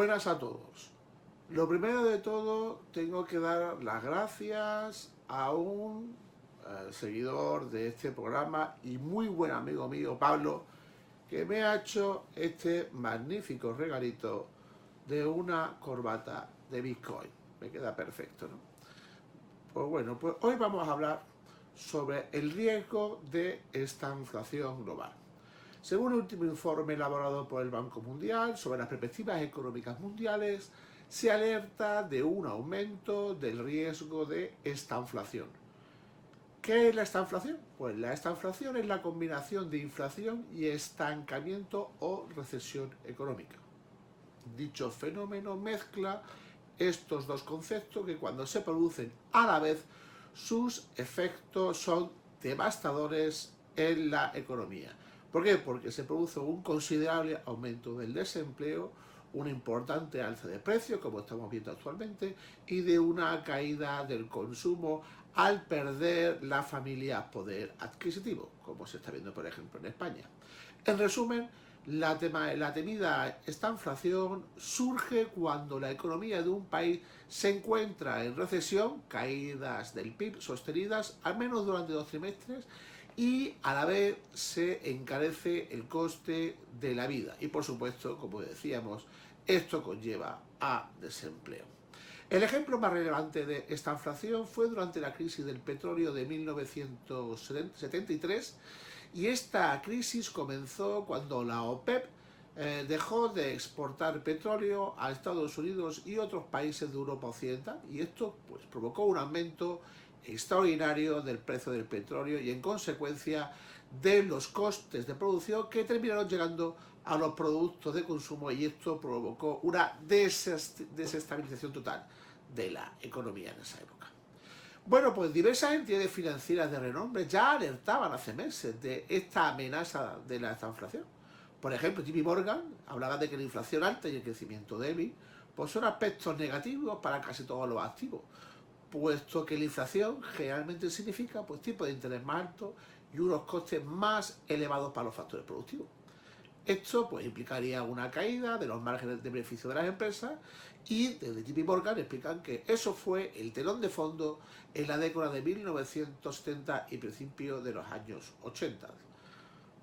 Buenas a todos. Lo primero de todo, tengo que dar las gracias a un seguidor de este programa y muy buen amigo mío, Pablo, que me ha hecho este magnífico regalito de una corbata de Bitcoin. Me queda perfecto, ¿no? Pues bueno, pues hoy vamos a hablar sobre el riesgo de esta inflación global. Según el último informe elaborado por el Banco Mundial sobre las perspectivas económicas mundiales, se alerta de un aumento del riesgo de estanflación. ¿Qué es la estanflación? Pues la estanflación es la combinación de inflación y estancamiento o recesión económica. Dicho fenómeno mezcla estos dos conceptos que cuando se producen a la vez sus efectos son devastadores en la economía. ¿Por qué? Porque se produce un considerable aumento del desempleo, una importante alza de precios, como estamos viendo actualmente, y de una caída del consumo al perder la familia poder adquisitivo, como se está viendo, por ejemplo, en España. En resumen, la temida estanflación surge cuando la economía de un país se encuentra en recesión, caídas del PIB sostenidas al menos durante 2 trimestres, y a la vez se encarece el coste de la vida. Y por supuesto, como decíamos, esto conlleva a desempleo. El ejemplo más relevante de esta inflación fue durante la crisis del petróleo de 1973, y esta crisis comenzó cuando la OPEP dejó de exportar petróleo a Estados Unidos y otros países de Europa Occidental, y esto pues provocó un aumento extraordinario del precio del petróleo y en consecuencia de los costes de producción que terminaron llegando a los productos de consumo, y esto provocó una desestabilización total de la economía en esa época. Bueno, pues diversas entidades financieras de renombre ya alertaban hace meses de esta amenaza de la estanflación. Por ejemplo, JP Morgan hablaba de que la inflación alta y el crecimiento débil pues son aspectos negativos para casi todos los activos, puesto que la inflación generalmente significa pues tipos de interés más altos y unos costes más elevados para los factores productivos. Esto pues implicaría una caída de los márgenes de beneficio de las empresas, y desde JP Morgan explican que eso fue el telón de fondo en la década de 1970 y principios de los años 80.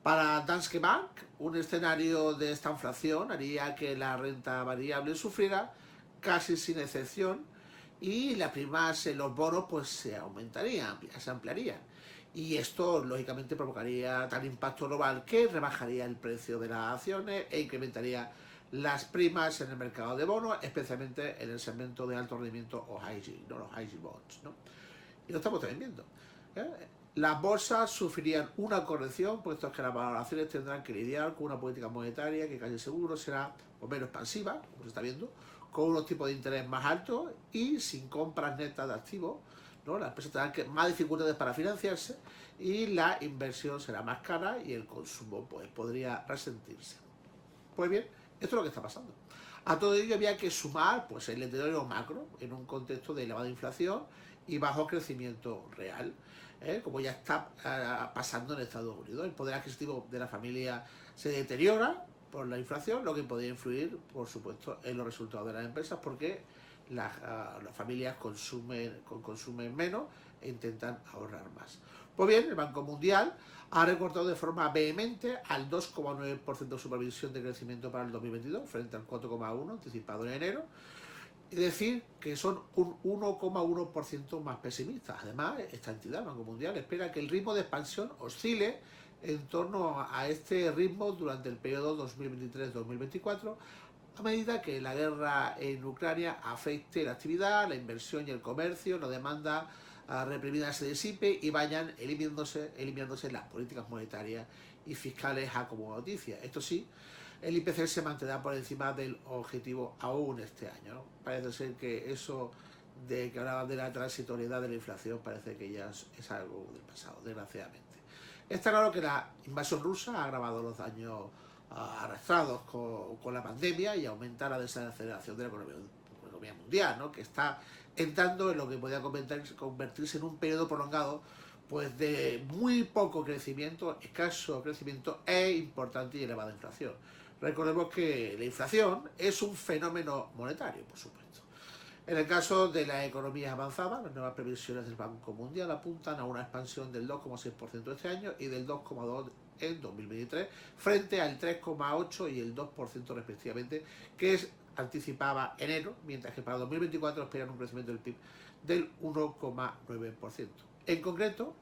Para Danske Bank, un escenario de esta inflación haría que la renta variable sufriera casi sin excepción y las primas en los bonos pues se aumentarían, se ampliarían. Y esto lógicamente provocaría tal impacto global que rebajaría el precio de las acciones e incrementaría las primas en el mercado de bonos, especialmente en el segmento de alto rendimiento o high yield, ¿no? Los high yield bonds, ¿no? Y lo estamos también viendo. Las bolsas sufrirían una corrección, puesto que las valoraciones tendrán que lidiar con una política monetaria que casi seguro será menos expansiva, como se está viendo, con unos tipos de interés más altos y sin compras netas de activos, ¿no? Las empresas tendrán más dificultades para financiarse y la inversión será más cara y el consumo pues podría resentirse. Pues bien, esto es lo que está pasando. A todo ello había que sumar pues el deterioro macro en un contexto de elevada inflación y bajo crecimiento real, como ya está pasando en Estados Unidos. El poder adquisitivo de la familia se deteriora por la inflación, lo que podría influir, por supuesto, en los resultados de las empresas, porque las familias consumen menos e intentan ahorrar más. Pues bien, el Banco Mundial ha recortado de forma vehemente al 2,9% de supervisión de crecimiento para el 2022 frente al 4,1% anticipado en enero. Es decir, que son un 1,1% más pesimistas. Además, esta entidad, el Banco Mundial, espera que el ritmo de expansión oscile en torno a este ritmo durante el periodo 2023-2024, a medida que la guerra en Ucrania afecte la actividad, la inversión y el comercio, la demanda reprimida se disipe y vayan eliminándose las políticas monetarias y fiscales a como noticia. Esto sí, el IPC se mantendrá por encima del objetivo aún este año, ¿no? Parece ser que eso de que hablaban de la transitoriedad de la inflación parece que ya es algo del pasado, desgraciadamente. Está claro que la invasión rusa ha agravado los daños arrastrados con la pandemia y aumenta la desaceleración de la economía mundial, ¿no? Que está entrando en lo que podría convertirse en un periodo prolongado pues de muy poco crecimiento, escaso crecimiento e importante y elevada inflación. Recordemos que la inflación es un fenómeno monetario, por supuesto. En el caso de las economías avanzadas, las nuevas previsiones del Banco Mundial apuntan a una expansión del 2,6% este año y del 2,2% en 2023, frente al 3,8% y el 2% respectivamente, que anticipaba enero, mientras que para 2024 esperan un crecimiento del PIB del 1,9%. En concreto,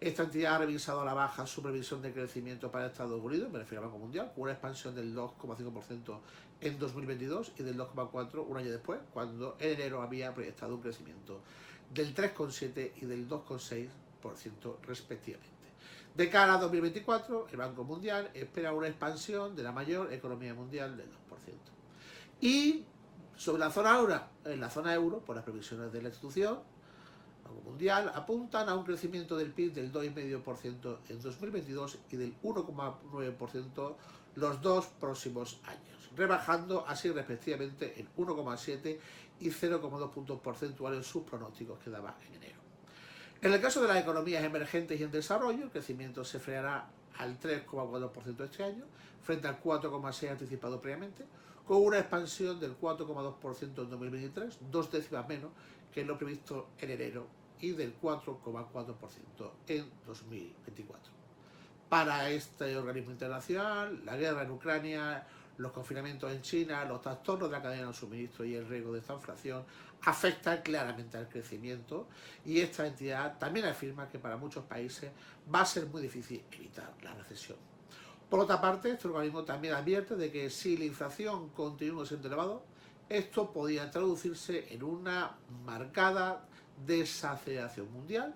esta entidad ha revisado a la baja su previsión de crecimiento para Estados Unidos, me refiero al Banco Mundial, con una expansión del 2,5% en 2022 y del 2,4% un año después, cuando en enero había proyectado un crecimiento del 3,7% y del 2,6% respectivamente. De cara a 2024, el Banco Mundial espera una expansión de la mayor economía mundial del 2%. Y sobre la zona euro, en la zona euro, por las previsiones de la institución, Banco Mundial, apuntan a un crecimiento del PIB del 2,5% en 2022 y del 1,9% los dos próximos años, rebajando así respectivamente el 1,7 y 0,2 puntos porcentuales sus pronósticos que daba en enero. En el caso de las economías emergentes y en desarrollo, el crecimiento se frenará al 3,4% este año, frente al 4,6% anticipado previamente, con una expansión del 4,2% en 2023, 2 décimas menos que lo previsto en enero, y del 4,4% en 2024. Para este organismo internacional, la guerra en Ucrania, los confinamientos en China, los trastornos de la cadena de suministro y el riesgo de esta inflación afectan claramente al crecimiento, y esta entidad también afirma que para muchos países va a ser muy difícil evitar la recesión. Por otra parte, este organismo también advierte de que si la inflación continúa siendo elevada, esto podría traducirse en una marcada desaceleración mundial,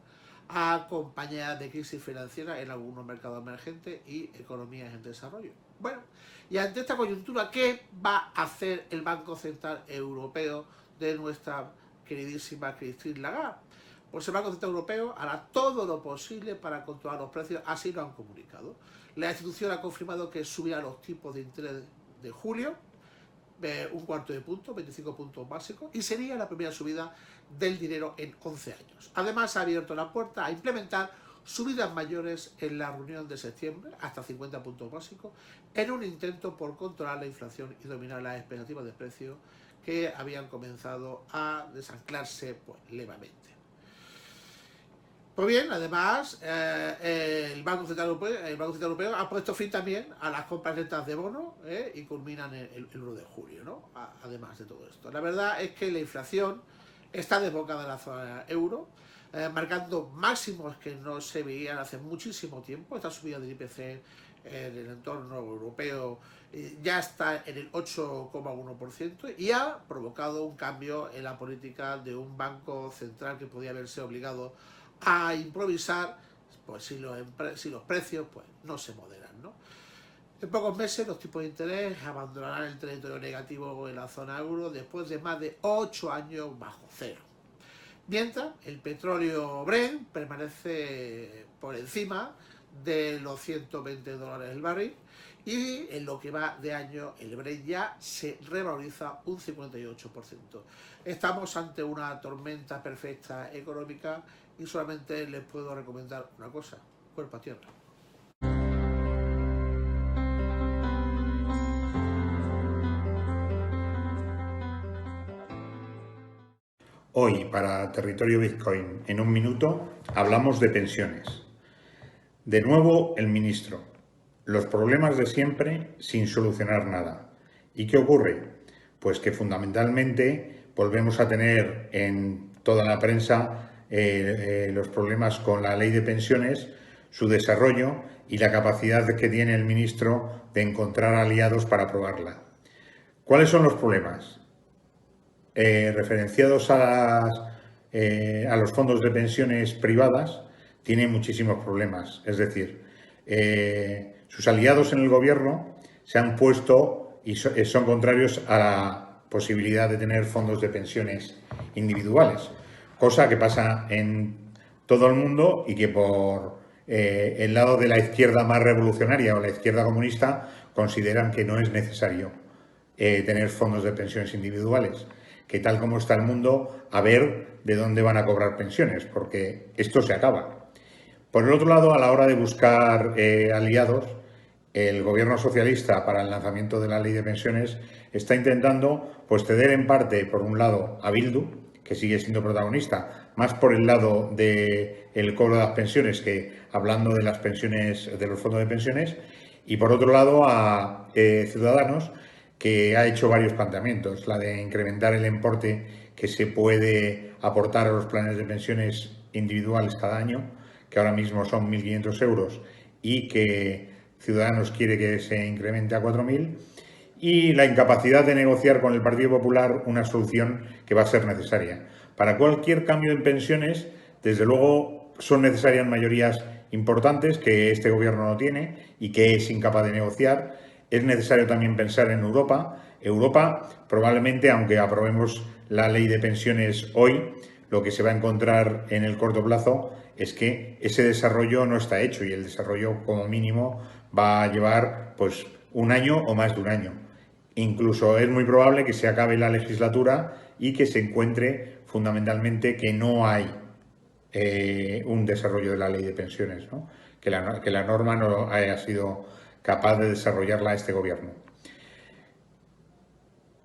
acompañada de crisis financiera en algunos mercados emergentes y economías en desarrollo. Bueno, y ante esta coyuntura, ¿qué va a hacer el Banco Central Europeo de nuestra queridísima Christine Lagarde? Pues el Banco Central Europeo hará todo lo posible para controlar los precios, así lo han comunicado. La institución ha confirmado que subirá los tipos de interés de julio, un cuarto de punto, 25 puntos básicos, y sería la primera subida del dinero en 11 años. Además, ha abierto la puerta a implementar subidas mayores en la reunión de septiembre, hasta 50 puntos básicos, en un intento por controlar la inflación y dominar las expectativas de precios que habían comenzado a desanclarse levemente. Pues bien, además, el Banco Central Europeo ha puesto fin también a las compras netas de bonos y culminan el 1 de julio, ¿no? Además de todo esto. La verdad es que la inflación está desbocada en la zona euro, marcando máximos que no se veían hace muchísimo tiempo. Esta subida del IPC en el entorno europeo ya está en el 8,1% y ha provocado un cambio en la política de un banco central que podía haberse obligado a improvisar, pues si los precios pues no se moderan, ¿no? En pocos meses los tipos de interés abandonarán el territorio negativo en la zona euro después de más de 8 años bajo cero. Mientras, el petróleo Brent permanece por encima de los $120 el barril, y en lo que va de año el Brent ya se revaloriza un 58%. Estamos ante una tormenta perfecta económica y solamente les puedo recomendar una cosa: cuerpo a tierra. Hoy, para Territorio Bitcoin, en un minuto, hablamos de pensiones. De nuevo, el ministro. Los problemas de siempre sin solucionar nada. ¿Y qué ocurre? Pues que fundamentalmente volvemos a tener en toda la prensa los problemas con la ley de pensiones, su desarrollo y la capacidad que tiene el ministro de encontrar aliados para aprobarla. ¿Cuáles son los problemas? Referenciados a los fondos de pensiones privadas, tiene muchísimos problemas. Es decir, sus aliados en el gobierno se han puesto y son contrarios a la posibilidad de tener fondos de pensiones individuales, cosa que pasa en todo el mundo y que por el lado de la izquierda más revolucionaria o la izquierda comunista consideran que no es necesario tener fondos de pensiones individuales, que tal como está el mundo, a ver de dónde van a cobrar pensiones, porque esto se acaba. Por el otro lado, a la hora de buscar aliados, el gobierno socialista, para el lanzamiento de la ley de pensiones, está intentando pues ceder en parte, por un lado, a Bildu, que sigue siendo protagonista, más por el lado del cobro de las pensiones que hablando de las pensiones, de los fondos de pensiones, y por otro lado a Ciudadanos, que ha hecho varios planteamientos, la de incrementar el importe que se puede aportar a los planes de pensiones individuales cada año, que ahora mismo son 1.500 euros y que Ciudadanos quiere que se incremente a 4.000, y la incapacidad de negociar con el Partido Popular una solución que va a ser necesaria. Para cualquier cambio en pensiones, desde luego, son necesarias mayorías importantes que este Gobierno no tiene y que es incapaz de negociar. Es necesario también pensar en Europa. Europa, probablemente, aunque aprobemos la ley de pensiones hoy, lo que se va a encontrar en el corto plazo es que ese desarrollo no está hecho y el desarrollo, como mínimo, va a llevar pues un año o más de un año. Incluso es muy probable que se acabe la legislatura y que se encuentre fundamentalmente que no hay un desarrollo de la ley de pensiones, ¿no? que la norma no haya sido capaz de desarrollarla este Gobierno.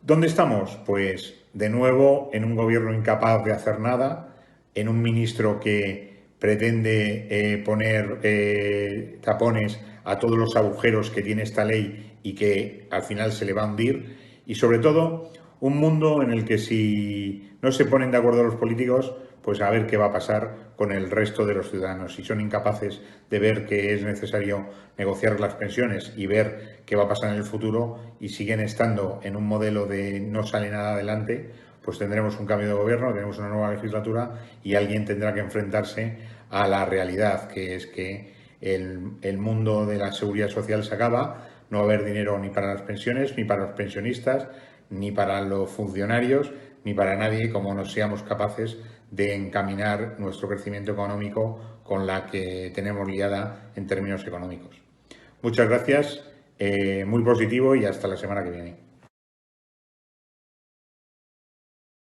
¿Dónde estamos? Pues de nuevo en un Gobierno incapaz de hacer nada, en un ministro que pretende poner tapones a todos los agujeros que tiene esta ley y que al final se le va a hundir, y sobre todo un mundo en el que si no se ponen de acuerdo los políticos, pues a ver qué va a pasar con el resto de los ciudadanos. Si son incapaces de ver que es necesario negociar las pensiones y ver qué va a pasar en el futuro y siguen estando en un modelo de no sale nada adelante, pues tendremos un cambio de gobierno, tendremos una nueva legislatura y alguien tendrá que enfrentarse a la realidad, que es que el mundo de la seguridad social se acaba, no va a haber dinero ni para las pensiones, ni para los pensionistas, ni para los funcionarios, ni para nadie, como no seamos capaces de encaminar nuestro crecimiento económico con la que tenemos liada en términos económicos. Muchas gracias, muy positivo y hasta la semana que viene.